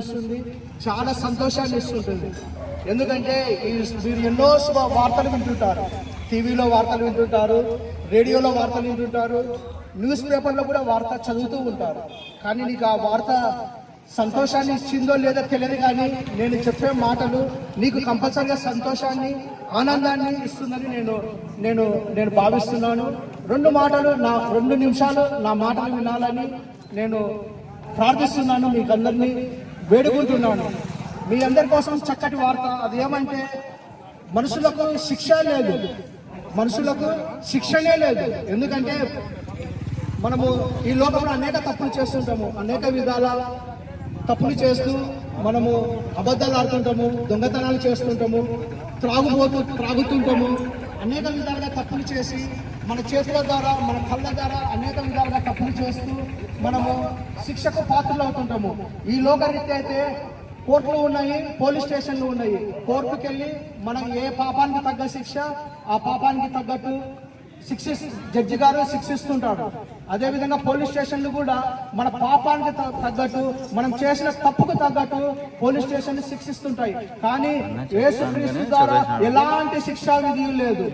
ఇస్తుంది, చాలా సంతోషాన్ని ఇస్తుంటుంది. ఎందుకంటే మీరు ఎన్నో వార్తలు వింటుంటారు, టీవీలో వార్తలు వింటుంటారు, రేడియోలో వార్తలు వింటుంటారు, న్యూస్ పేపర్లో కూడా వార్త చదువుతూ ఉంటారు. కానీ నీకు ఆ వార్త సంతోషాన్ని ఇచ్చిందో లేదో తెలియదు, కానీ నేను చెప్పే మాటలు నీకు కంపల్సరిగా సంతోషాన్ని, ఆనందాన్ని ఇస్తుందని నేను భావిస్తున్నాను. 2 నిమిషాలు నా మాటలు వినాలని నేను ప్రార్థిస్తున్నాను, మీకు అందరినీ వేడుకుంటున్నాను. మీ అందరి కోసం చక్కటి వార్త. అదేమంటే మనుషులకు శిక్ష లేదు, మనుషులకు శిక్షణే లేదు. ఎందుకంటే మనము ఈ లోకంలో అనేక తప్పులు చేస్తుంటాము, అనేక విధాల తప్పులు చేస్తూ మనము అబద్ధాలు ఆడుతుంటాము, దొంగతనాలు చేస్తుంటాము, త్రాగుతుంటాము, అనేక విధాలుగా తప్పులు చేసి మన చేతుల ద్వారా, మన కళ్ళ ద్వారా అనేక విధాలుగా తప్పులు చేస్తూ మనము శిక్షకు పాత్రలు అవుతుంటాము. ఈ లోకరీత్యా అయితే కోర్టులు ఉన్నాయి, పోలీస్ స్టేషన్లు ఉన్నాయి. కోర్టుకు వెళ్ళి మనం ఏ పాపానికి తగ్గ శిక్ష ఆ పాపానికి తగ్గట్టు జడ్జి గారు శిక్షిస్తుంటాడు. అదేవిధంగా పోలీస్ స్టేషన్లు కూడా మన పాపానికి తగ్గట్టు, మనం చేసిన తప్పుకు తగ్గట్టు పోలీస్ స్టేషన్లు శిక్షిస్తుంటాయి. కానీ యేసుక్రీస్తు ద్వారా ఎలాంటి శిక్షా విధి లేదు,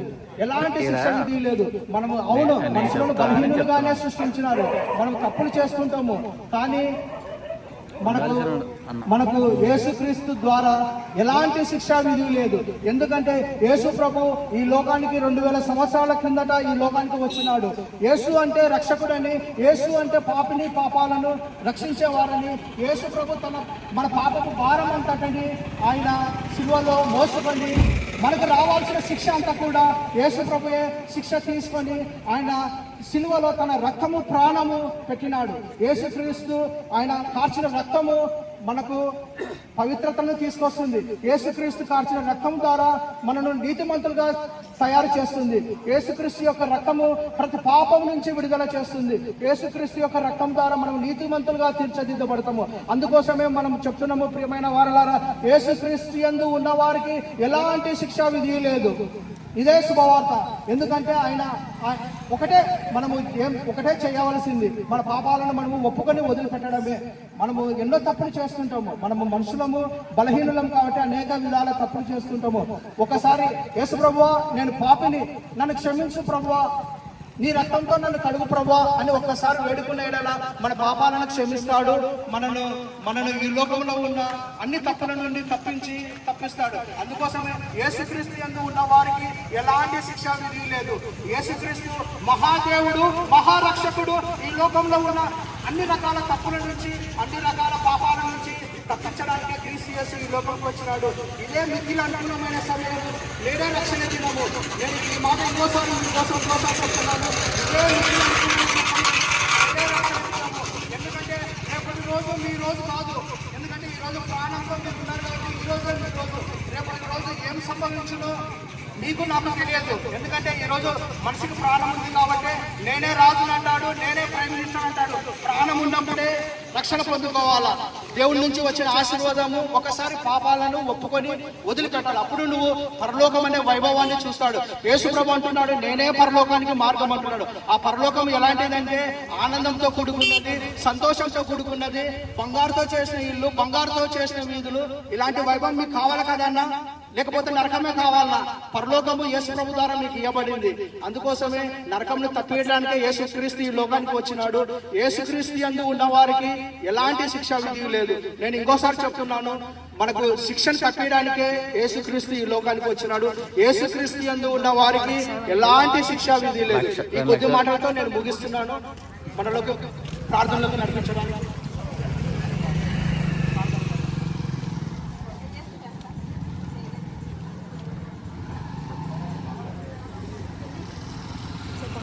ఎలాంటి శిక్ష విధి లేదు. మనము అవును, మనుషులను బలహీనులుగానే సృష్టించినారు, మనం తప్పులు చేస్తుంటాము. కానీ మనకు యేసుక్రీస్తు ద్వారా ఎలాంటి శిక్షా విధి లేదు. ఎందుకంటే యేసు ప్రభు ఈ లోకానికి 2000 సంవత్సరాల కిందట ఈ లోకానికి వచ్చినాడు. యేసు అంటే రక్షకుడని, యేసు అంటే పాపాలను రక్షించేవారని, యేసు ప్రభు మన పాపపు భారం అంతటని ఆయన శిలువలో మోసుకొని మనకు రావాల్సిన శిక్ష అంతా కూడా యేసు ప్రభుయే శిక్ష తీసుకొని ఆయన శిలువలో తన రక్తము ప్రాణము పెట్టినాడు. యేసుక్రీస్తు ఆయన కార్చిన రక్తము మనకు పవిత్రతను తీసుకొస్తుంది. యేసుక్రీస్తు కార్చిన రక్తం ద్వారా మనను నీతిమంతులుగా తయారు చేస్తుంది. యేసుక్రీస్తు యొక్క రక్తము ప్రతి పాపం నుంచి విడుదల చేస్తుంది. యేసుక్రీస్తు యొక్క రక్తం ద్వారా మనం నీతిమంతులుగా తీర్చిదిద్దబడతాము. అందుకోసమే మనం చెప్తున్నాము, ప్రియమైన వారలారా, యేసుక్రీస్తు యందు ఉన్న వారికి ఎలాంటి శిక్షా విధి లేదు. ఇదే శుభవార్త. ఎందుకంటే ఆయన ఒకటే చేయవలసింది, మన పాపాలను మనము ఒప్పుకొని వదిలిపెట్టడమే. మనము ఎన్నో తప్పులు చేస్తుంటాము, మనము మనుషులము, బలహీనులం కాబట్టి అనేక విధాల తప్పులు చేస్తుంటాము. ఒకసారి యేసు ప్రభువా, నేను పాపిని, నన్ను క్షమించు ప్రభువా, నీ రక్తంతో నన్ను కడుగు ప్రభువా అని ఒక్కసారి వేడుకునేలా మన పాపాలను క్షమిస్తాడు. మనను ఈ లోకంలో ఉన్న అన్ని తప్పుల నుండి తప్పిస్తాడు. అందుకోసమే యేసుక్రీస్తు యందు ఉన్న వారికి ఎలాంటి శిక్షా విధి లేదు. యేసుక్రీస్తు మహాదేవుడు, మహారక్షకుడు. ఈ లోకంలో ఉన్న అన్ని రకాల తప్పుల నుంచి, అన్ని రకాల పాపాల నుంచి తప్పించడానికి క్రీస్తు యేసు ఈ లోకంకి వచ్చినాడు. ఇదే మిగిలిన అనుకూలమైన సమయం, నేనే రక్షణ దినము. నేను ఈ మాట ఇంకోసారి చెప్తున్నాను, ఇదే మిగిలిన ఎందుకంటే రేపటి రోజు మీ రోజు కాదు. ఎందుకంటే ఈ రోజు ప్రాణంతో మీరు ఉన్నారు కాబట్టి ఈ రోజు మీ రోజు. రేపటి రోజు ఏం సంభవించునో నీకు నాకు తెలియదు. ఎందుకంటే ఈరోజు మనిషికి ప్రాణం ఉంది కాబట్టి నేనే రాజుని అంటాడు, నేనే ప్రైమ్ మినిస్టర్ అంటాడు. ప్రాణం ఉన్నప్పుడే రక్షణ పొందుకోవాలా. దేవుడి నుంచి వచ్చిన ఆశీర్వాదము ఒకసారి పాపాలను ఒప్పుకొని వదిలిపెట్టాలి. అప్పుడు నువ్వు పరలోకం అనే వైభవాన్ని చూస్తాడు. యేసు ప్రభు అంటున్నాడు, నేనే పరలోకానికి మార్గం అంటున్నాడు. ఆ పరలోకం ఎలాంటిదంటే ఆనందంతో కూడుకున్నది, సంతోషంతో కూడుకున్నది, బంగారుతో చేసిన ఇల్లు, బంగారుతో చేసిన వీధులు. ఇలాంటి వైభవం మీకు కావాలి కదన్నా, లేకపోతే నరకమే కావాలా? పరలోకము యేసు ప్రభు ద్వారా మీకు ఇవ్వబడింది. అందుకోసమే నరకంను తప్పియడానికే యేసుక్రీస్తు ఈ లోకానికి వచ్చినాడు. యేసుక్రీస్తు యందు ఉన్న వారికి ఎలాంటి శిక్షా విధి లేదు. నేను ఇంకోసారి చెప్తున్నాను, మనకు శిక్షను తప్పియడానికే యేసుక్రీస్తు ఈ లోకానికి వచ్చినాడు. యేసుక్రీస్తు యందు ఉన్న వారికి ఎలాంటి శిక్షా విధి లేదు. ఈ కొద్ది మాటలతో నేను ముగిస్తున్నాను. మనలోకి ప్రార్థనలోకి నడిపించడానికి